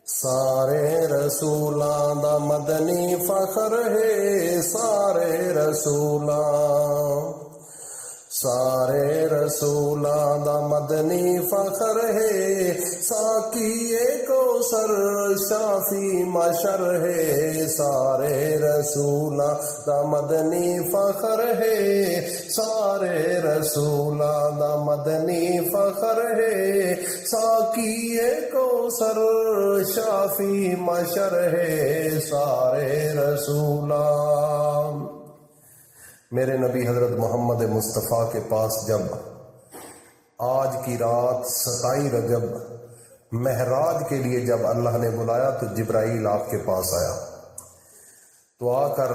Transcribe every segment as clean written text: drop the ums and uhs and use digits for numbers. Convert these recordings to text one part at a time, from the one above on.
سارے رسولاں دا مدنی فخر ہے، سارے رسولاں، سارے رسولاں دا مدنی فخر ہے، ساقی کوثر شافی محشر ہے، سارے رسولاں دا مدنی فخر ہے، سارے رسولاں دا مدنی فخر ہے، ساقی کوثر شافی محشر ہے، سارے رسولاں۔ میرے نبی حضرت محمد مصطفیٰ کے پاس جب آج کی رات 27 رجب معراج کے لیے جب اللہ نے بلایا تو جبرائیل آپ کے پاس آیا، تو آ کر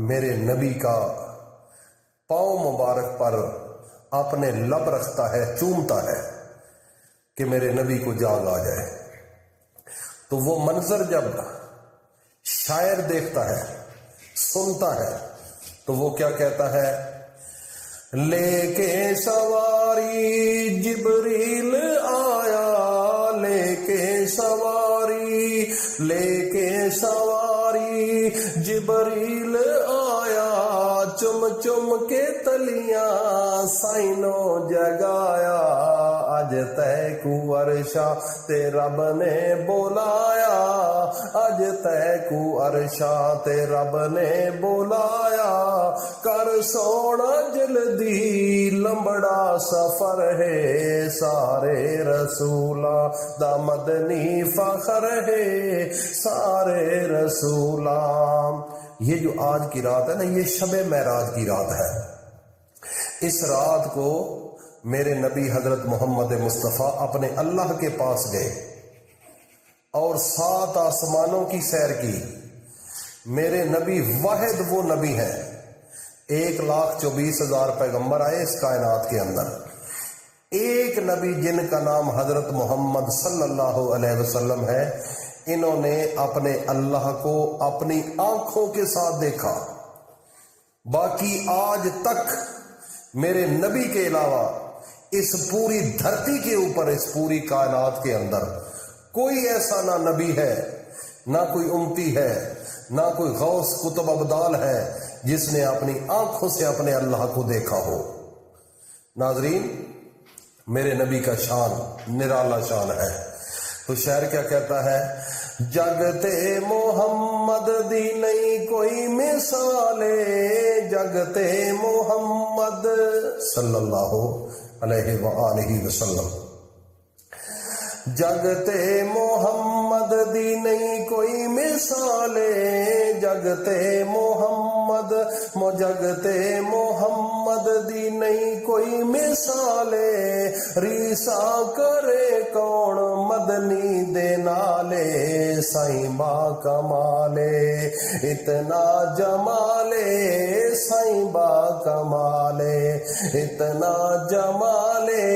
میرے نبی کا پاؤں مبارک پر اپنے لب رکھتا ہے، چومتا ہے کہ میرے نبی کو جاگ آ جائے۔ تو وہ منظر جب شاعر دیکھتا ہے، سنتا ہے، تو وہ کیا کہتا ہے؟ لے کے سواری جبریل آیا، لے کے سواری، لے کے سواری جبریل آیا، چم چم کے تلیاں سائنوں جگایا، اج تے کو عرشا تے رب نے بولایا، اج تے کو عرشا تے رب نے بولایا، کر سونا جلدی لمبڑا سفر ہے، سارے رسولاں دا مدنی فخر ہے، سارے رسولاں۔ یہ جو آج کی رات ہے نا، یہ شب معراج کی رات ہے۔ اس رات کو میرے نبی حضرت محمد مصطفیٰ اپنے اللہ کے پاس گئے اور 7 آسمانوں کی سیر کی۔ میرے نبی واحد وہ نبی ہیں، 1,24,000 پیغمبر آئے اس کائنات کے اندر، ایک نبی جن کا نام حضرت محمد صلی اللہ علیہ وسلم ہے، انہوں نے اپنے اللہ کو اپنی آنکھوں کے ساتھ دیکھا۔ باقی آج تک میرے نبی کے علاوہ اس پوری دھرتی کے اوپر، اس پوری کائنات کے اندر کوئی ایسا نہ نبی ہے، نہ کوئی امتی ہے، نہ کوئی غوث قطب ابدال ہے جس نے اپنی آنکھوں سے اپنے اللہ کو دیکھا ہو۔ ناظرین، میرے نبی کا شان نرالا شان ہے۔ تو شاعر کیا کہتا ہے؟ جگتے محمد دی نہیں کوئی مثالے، جگتے محمد صلی اللہ علیہ وآلہ وسلم، جگتے محمد دی نہیں کوئی مثالے، جگتے محمد جگتے محمد دی نہیں کوئی مثالے، ریسا کرے کون مدنی دے نالے، سائیں با کمالے اتنا جمالے، سائیں با کمالے اتنا جمالے،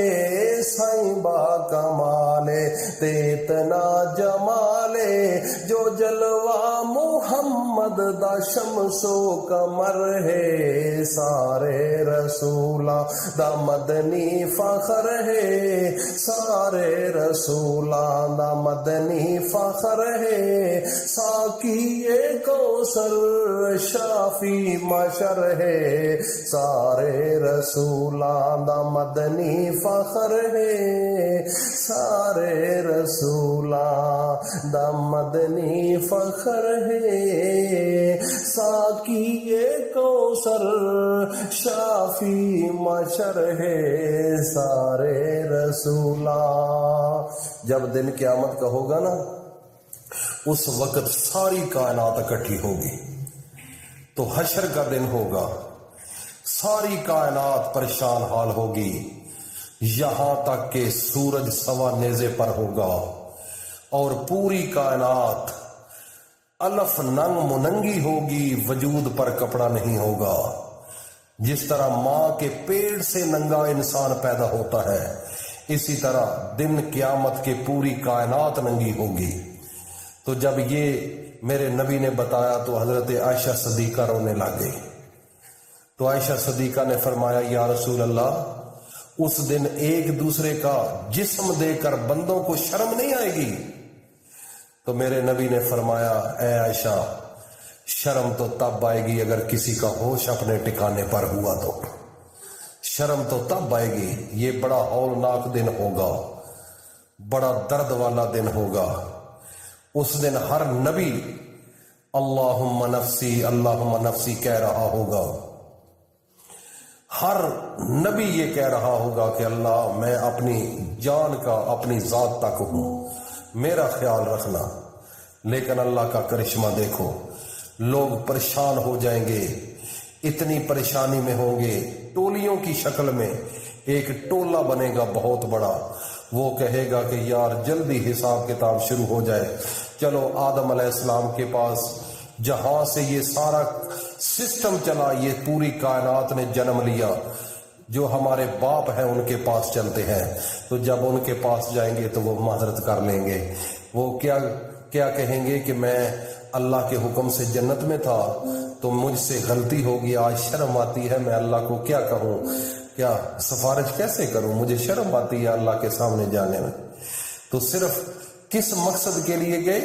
سائیں با کمالے تے اتنا جمالے، جو جلوہ محمد دا شمس و قمر ہے، سارے رسولاں دا مدنی فخر ہے، سارے رسولاں دا مدنی فخر ہے، ساقی کوثر شافی محشر ہے، سارے رسولاں دا مدنی فخر ہے، سارے رسولاں دا مدنی فخر ہے، ساقی کوثر شافی محشر ہے، سارے رسولاں۔ جب دن قیامت کا ہوگا نا، اس وقت ساری کائنات اکٹھی ہوگی، تو حشر کا دن ہوگا، ساری کائنات پریشان حال ہوگی، یہاں تک کہ سورج سوا نیزے پر ہوگا اور پوری کائنات الف ننگ مننگی ہوگی، وجود پر کپڑا نہیں ہوگا۔ جس طرح ماں کے پیٹ سے ننگا انسان پیدا ہوتا ہے، اسی طرح دن قیامت کے پوری کائنات ننگی ہوگی۔ تو جب یہ میرے نبی نے بتایا تو حضرت عائشہ صدیقہ رونے لگے۔ تو عائشہ صدیقہ نے فرمایا، یا رسول اللہ، اس دن ایک دوسرے کا جسم دے کر بندوں کو شرم نہیں آئے گی؟ تو میرے نبی نے فرمایا اے عائشہ شرم تو تب آئے گی اگر کسی کا ہوش اپنے ٹھکانے پر ہوا تو، شرم تو تب آئے گی، یہ بڑا ہولناک دن ہوگا، بڑا درد والا دن ہوگا۔ اس دن ہر نبی اللہم نفسی اللہم نفسی کہہ رہا ہوگا، ہر نبی یہ کہہ رہا ہوگا کہ اللہ میں اپنی جان کا اپنی ذات تک ہوں، میرا خیال رکھنا۔ لیکن اللہ کا کرشمہ دیکھو، لوگ پریشان ہو جائیں گے، اتنی پریشانی میں ہوں گے، ٹولیوں کی شکل میں ایک ٹولہ بنے گا بہت بڑا، وہ کہے گا کہ یار جلدی حساب کتاب شروع ہو جائے، چلو آدم علیہ السلام کے پاس جہاں سے یہ سارا سسٹم چلا، یہ پوری کائنات نے جنم لیا، جو ہمارے باپ ہیں ان کے پاس چلتے ہیں۔ تو جب ان کے پاس جائیں گے تو وہ معذرت کر لیں گے، وہ کیا کہیں گے کہ میں اللہ کے حکم سے جنت میں تھا تو مجھ سے غلطی ہوگی، آج شرم آتی ہے، میں اللہ کو کیا کہوں، کیا سفارش کیسے کروں، مجھے شرم آتی ہے اللہ کے سامنے جانے میں۔ تو صرف کس مقصد کے لیے گئے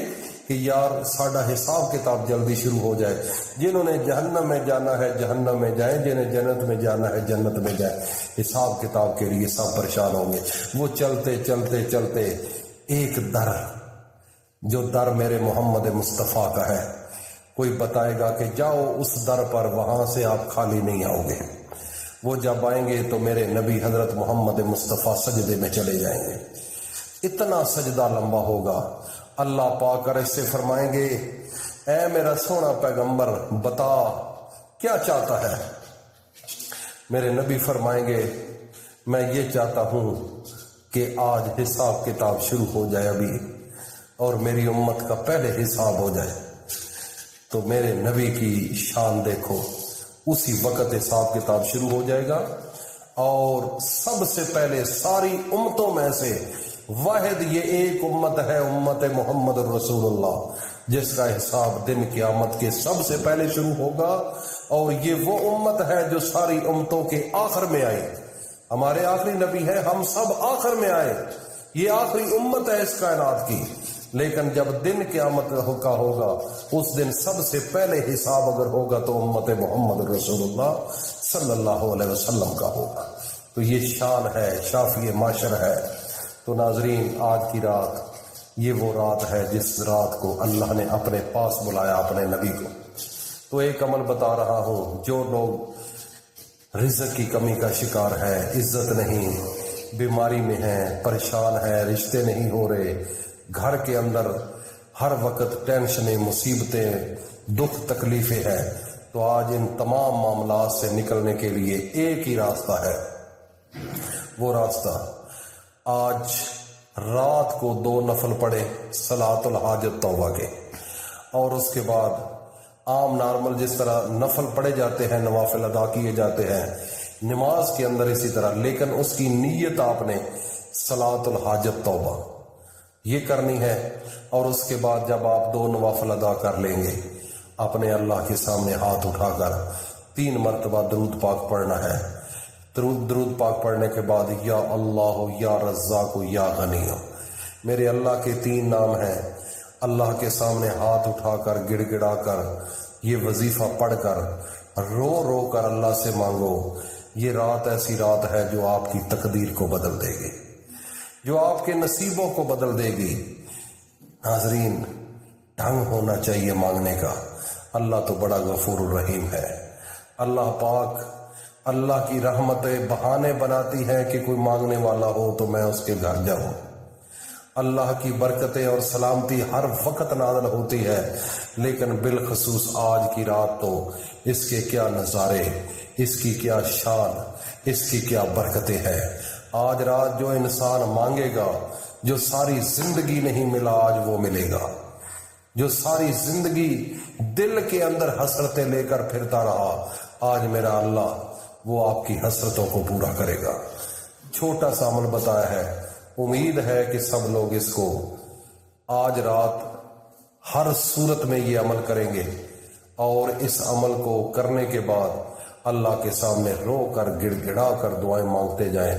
کہ یار ساڈا حساب کتاب جلدی شروع ہو جائے، جنہوں نے جہنم میں جانا ہے جہنم میں جائیں، جنہیں جنت میں جانا ہے جنت میں جائیں۔ حساب کتاب کے لیے سب پریشان ہوں گے۔ وہ چلتے چلتے چلتے ایک در، جو در میرے محمد مصطفیٰ کا ہے، کوئی بتائے گا کہ جاؤ اس در پر، وہاں سے آپ خالی نہیں آؤ گے۔ وہ جب آئیں گے تو میرے نبی حضرت محمد مصطفیٰ سجدے میں چلے جائیں گے، اتنا سجدہ لمبا ہوگا۔ اللہ پاک عرش سے فرمائیں گے اے میرا سونا پیغمبر بتا کیا چاہتا ہے؟ میرے نبی فرمائیں گے میں یہ چاہتا ہوں کہ آج حساب کتاب شروع ہو جائے ابھی، اور میری امت کا پہلے حساب ہو جائے۔ تو میرے نبی کی شان دیکھو، اسی وقت حساب کتاب شروع ہو جائے گا، اور سب سے پہلے ساری امتوں میں سے واحد یہ ایک امت ہے، امت محمد رسول اللہ، جس کا حساب دن قیامت کے سب سے پہلے شروع ہوگا۔ اور یہ وہ امت ہے جو ساری امتوں کے آخر میں آئے، ہمارے آخری نبی ہیں، ہم سب آخر میں آئے، یہ آخری امت ہے اس کائنات کی۔ لیکن جب دن قیامت کا ہوگا، اس دن سب سے پہلے حساب اگر ہوگا تو امت محمد رسول اللہ صلی اللہ علیہ وسلم کا ہوگا۔ تو یہ شان ہے، شافی معاشر ہے۔ تو ناظرین، آج کی رات یہ وہ رات ہے جس رات کو اللہ نے اپنے پاس بلایا اپنے نبی کو۔ تو ایک عمل بتا رہا ہوں، جو لوگ رزق کی کمی کا شکار ہے، عزت نہیں، بیماری میں ہیں، پریشان ہیں، رشتے نہیں ہو رہے، گھر کے اندر ہر وقت ٹینشنیں، مصیبتیں، دکھ تکلیفیں ہیں، تو آج ان تمام معاملات سے نکلنے کے لیے ایک ہی راستہ ہے۔ وہ راستہ آج رات کو 2 نفل پڑھے صلاۃ الحاجت توبہ کے، اور اس کے بعد عام نارمل جس طرح نفل پڑھے جاتے ہیں، نوافل ادا کیے جاتے ہیں نماز کے اندر اسی طرح، لیکن اس کی نیت آپ نے صلاۃ الحاجت توبہ یہ کرنی ہے۔ اور اس کے بعد جب آپ 2 نوافل ادا کر لیں گے، اپنے اللہ کے سامنے ہاتھ اٹھا کر 3 مرتبہ درود پاک پڑھنا ہے۔ درود پاک پڑھنے کے بعد یا اللہ یا رزاق یا غنی، میرے اللہ کے 3 نام ہیں، اللہ کے سامنے ہاتھ اٹھا کر گڑ گڑا کر یہ وظیفہ پڑھ کر رو رو کر اللہ سے مانگو۔ یہ رات ایسی رات ہے جو آپ کی تقدیر کو بدل دے گی، جو آپ کے نصیبوں کو بدل دے گی۔ ناظرین، ڈھنگ ہونا چاہیے مانگنے کا۔ اللہ تو بڑا غفور الرحیم ہے۔ اللہ پاک اللہ کی رحمتیں بہانے بناتی ہیں کہ کوئی مانگنے والا ہو تو میں اس کے گھر جاؤں۔ اللہ کی برکتیں اور سلامتی ہر وقت نازل ہوتی ہے، لیکن بالخصوص آج کی رات تو اس کے کیا نظارے، اس کی کیا شان، اس کی کیا برکتیں ہیں۔ آج رات جو انسان مانگے گا، جو ساری زندگی نہیں ملا آج وہ ملے گا، جو ساری زندگی دل کے اندر حسرتیں لے کر پھرتا رہا، آج میرا اللہ وہ آپ کی حسرتوں کو پورا کرے گا۔ چھوٹا سا عمل بتایا ہے، امید ہے کہ سب لوگ اس کو آج رات ہر صورت میں یہ عمل کریں گے، اور اس عمل کو کرنے کے بعد اللہ کے سامنے رو کر گڑ گڑا کر دعائیں مانگتے جائیں،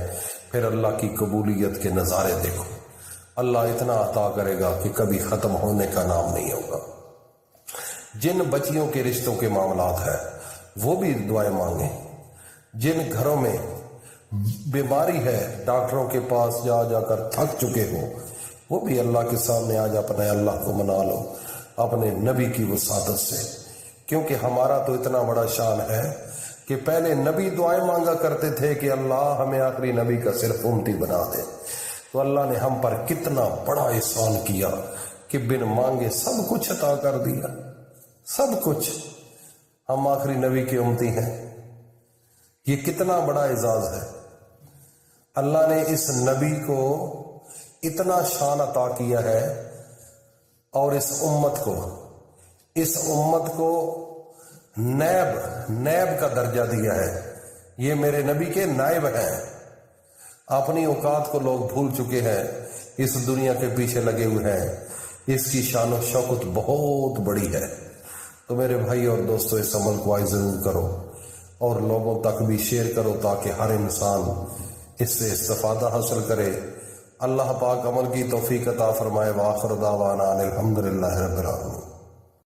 پھر اللہ کی قبولیت کے نظارے دیکھو۔ اللہ اتنا عطا کرے گا کہ کبھی ختم ہونے کا نام نہیں ہوگا۔ جن بچیوں کے رشتوں کے معاملات ہیں وہ بھی دعائیں مانگیں۔ جن گھروں میں بیماری ہے، ڈاکٹروں کے پاس جا جا کر تھک چکے ہو، وہ بھی اللہ کے سامنے آج اپنے اللہ کو منا لو اپنے نبی کی وساطت سے، کیونکہ ہمارا تو اتنا بڑا شان ہے کہ پہلے نبی دعائیں مانگا کرتے تھے کہ اللہ ہمیں آخری نبی کا صرف امتی بنا دے۔ تو اللہ نے ہم پر کتنا بڑا احسان کیا کہ بن مانگے سب کچھ عطا کر دیا، سب کچھ۔ ہم آخری نبی کے امتی ہیں، یہ کتنا بڑا اعزاز ہے۔ اللہ نے اس نبی کو اتنا شان عطا کیا ہے اور اس امت کو نیب کا درجہ دیا ہے۔ یہ میرے نبی کے نائب ہیں۔ اپنی اوقات کو لوگ بھول چکے ہیں، اس دنیا کے پیچھے لگے ہوئے ہیں۔ اس کی شان و شوکت بہت بڑی ہے۔ تو میرے بھائی اور دوستو، اس عمل کو آج ضرور کرو اور لوگوں تک بھی شیئر کرو تاکہ ہر انسان اس سے استفادہ حاصل کرے۔ اللہ پاک عمل کی توفیق عطا فرمائے۔ وآخر دعوانا الحمدللہ رب العالمین۔